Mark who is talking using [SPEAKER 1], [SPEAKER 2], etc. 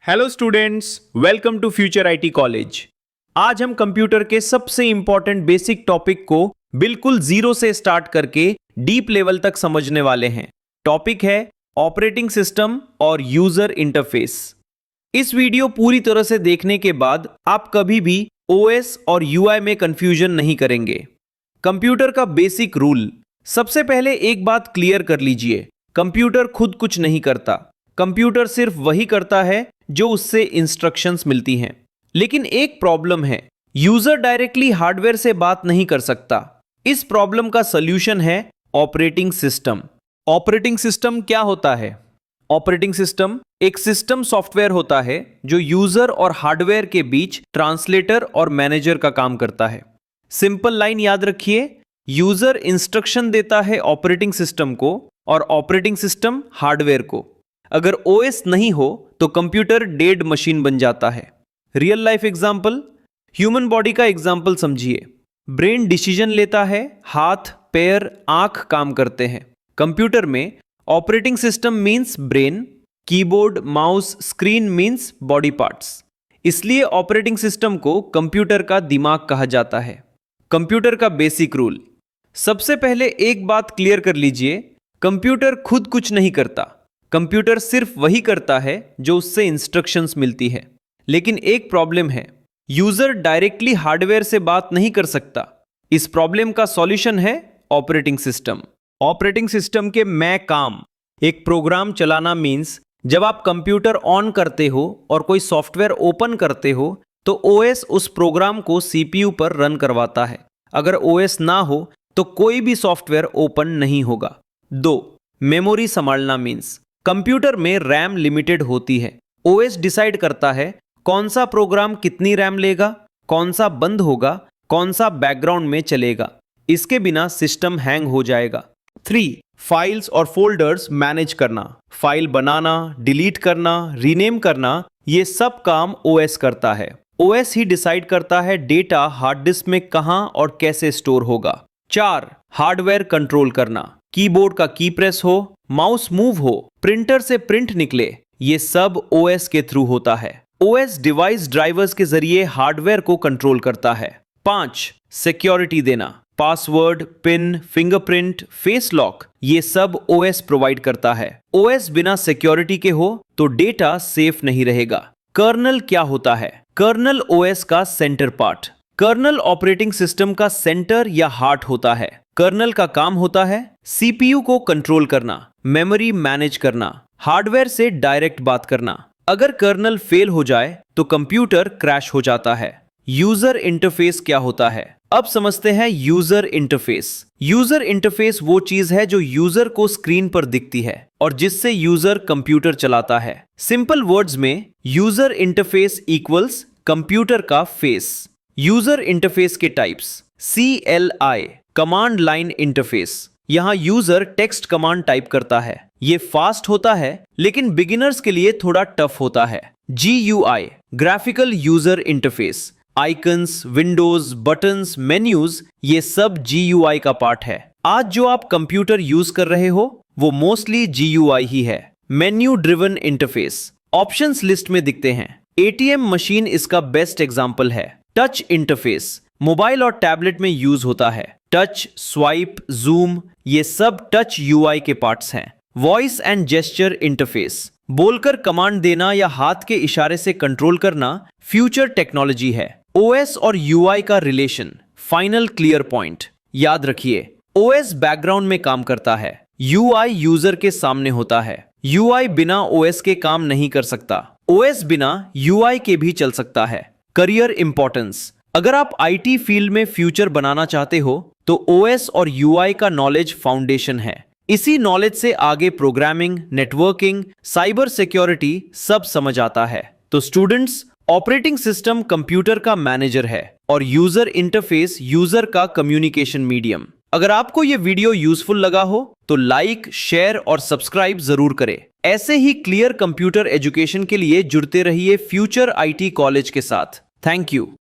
[SPEAKER 1] Hello students, welcome to Future IT College. आज हम computer के सबसे इंपॉर्टेंट बेसिक टॉपिक को बिल्कुल जीरो से स्टार्ट करके डीप लेवल तक समझने वाले हैं। टॉपिक है ऑपरेटिंग सिस्टम और यूजर इंटरफेस। इस वीडियो पूरी तरह से देखने के बाद आप कभी भी ओएस और यूआई में कंफ्यूजन नहीं करेंगे। कंप्यूटर का बेसिक रूल। सबसे पहले एक बात क्लियर कर लीजिए, कंप्यूटर खुद कुछ नहीं करता। कंप्यूटर सिर्फ वही करता है जो उससे इंस्ट्रक्शंस मिलती हैं। लेकिन एक प्रॉब्लम है, यूजर डायरेक्टली हार्डवेयर से बात नहीं कर सकता। इस प्रॉब्लम का सॉल्यूशन है ऑपरेटिंग सिस्टम। ऑपरेटिंग सिस्टम क्या होता है? ऑपरेटिंग सिस्टम एक सिस्टम सॉफ्टवेयर होता है जो यूजर और हार्डवेयर के बीच ट्रांसलेटर और मैनेजर का काम करता है। सिंपल लाइन याद रखिए, यूजर इंस्ट्रक्शन देता है ऑपरेटिंग सिस्टम को और ऑपरेटिंग सिस्टम हार्डवेयर को। अगर ओएस नहीं हो तो कंप्यूटर डेड मशीन बन जाता है। Real life example, human body का एग्जांपल समझिए। ब्रेन डिसीजन लेता है, हाथ, पैर, आंख काम करते हैं। कंप्यूटर में operating system means brain, keyboard, mouse, screen means body parts. इसलिए ऑपरेटिंग सिस्टम को कंप्यूटर का दिमाग कहा जाता है। कंप्यूटर का बेसिक रूल। सबसे पहले एक बात क्लियर कर लीजिए, कंप्यूटर खुद कुछ नहीं करता। कंप्यूटर सिर्फ वही करता है जो उससे इंस्ट्रक्शंस मिलती है। लेकिन एक प्रॉब्लम है, यूजर डायरेक्टली हार्डवेयर से बात नहीं कर सकता। इस प्रॉब्लम का सॉल्यूशन है ऑपरेटिंग सिस्टम। ऑपरेटिंग सिस्टम के मैं काम। एक प्रोग्राम चलाना मींस जब आप कंप्यूटर ऑन करते हो और कोई सॉफ्टवेयर ओपन करते हो तो ओएस उस प्रोग्राम को सीपीयू पर रन करवाता है। अगर ओएस ना हो तो कोई भी सॉफ्टवेयर ओपन नहीं होगा। 2. मेमोरी संभालना मींस कंप्यूटर में रैम लिमिटेड होती है। ओएस डिसाइड करता है कौन सा प्रोग्राम कितनी रैम लेगा, कौन सा बंद होगा, कौन सा बैकग्राउंड में चलेगा। इसके बिना सिस्टम हैंग हो जाएगा। 3. फाइल्स और फोल्डर्स मैनेज करना। फाइल बनाना, डिलीट करना, रीनेम करना, ये सब काम ओएस करता है। ओएस ही डिसाइड करता है डेटा हार्ड डिस्क में कहां और कैसे स्टोर होगा। 4. हार्डवेयर कंट्रोल करना। कीबोर्ड का की प्रेस हो, माउस मूव हो, प्रिंटर से प्रिंट निकले, ये सब ओएस के थ्रू होता है। ओएस डिवाइस ड्राइवर्स के जरिए हार्डवेयर को कंट्रोल करता है। 5. सिक्योरिटी देना। Password, pin, fingerprint, face lock, ये सब ओएस प्रोवाइड करता है। ओएस बिना सिक्योरिटी के हो तो डेटा सेफ नहीं रहेगा। कर्नल क्या होता है? कर्नल ओएस का centre part. Kernel operating system का सेंटर या हार्ट होता है। कर्नल का काम होता है सीपीयू को कंट्रोल करना, मेमोरी मैनेज करना, हार्डवेयर से डायरेक्ट बात करना। अगर कर्नल फेल हो जाए तो कंप्यूटर क्रैश हो जाता है। यूजर इंटरफेस क्या होता है? अब समझते हैं यूजर इंटरफेस। यूजर इंटरफेस वो चीज है जो यूजर को स्क्रीन पर दिखती है और जिससे यूजर कंप्यूटर चलाता है। सिंपल वर्ड्स में यूजर इंटरफेस इक्वल्स कंप्यूटर का फेस। यूजर इंटरफेस के types. CLI command line interface. यहां यूजर टेक्स्ट कमांड टाइप करता है। ये फास्ट होता है लेकिन बिगिनर्स के लिए थोड़ा टफ होता है। GUI graphical user interface. Icons, Windows, buttons, menus, ये सब GUI का पार्ट है। आज जो आप कंप्यूटर यूज कर रहे हो वो मोस्टली GUI ही है। Menu driven interface. Options list में दिखते हैं। ATM मशीन इसका बेस्ट एग्जांपल है। टच इंटरफेस मोबाइल और टैबलेट में यूज होता है। टच, स्वाइप, जूम, ये सब टच UI के पार्ट्स हैं। वॉइस एंड जेस्चर इंटरफेस बोलकर कमांड देना या हाथ के इशारे से कंट्रोल करना फ्यूचर टेक्नोलॉजी है। OS और UI का रिलेशन। फाइनल क्लियर पॉइंट याद रखिए, OS बैकग्राउंड में काम करता है, UI यूजर के सामने होता है। UI बिना OS के काम नहीं कर सकता, OS बिना UI के भी चल सकता है। Career importance. अगर आप IT फील्ड में फ्यूचर बनाना चाहते हो तो OS और UI का नॉलेज फाउंडेशन है। इसी नॉलेज से आगे प्रोग्रामिंग, नेटवर्किंग, साइबर सिक्योरिटी सब समझ आता है। तो स्टूडेंट्स, ऑपरेटिंग सिस्टम कंप्यूटर का मैनेजर है और यूजर इंटरफेस यूजर का कम्युनिकेशन मीडियम। अगर आपको यह वीडियो यूजफुल लगा हो तो लाइक, शेयर और सब्सक्राइब जरूर करें। ऐसे ही क्लियर कंप्यूटर एजुकेशन के लिए जुड़ते रहिए फ्यूचर IT कॉलेज के साथ। Thank you.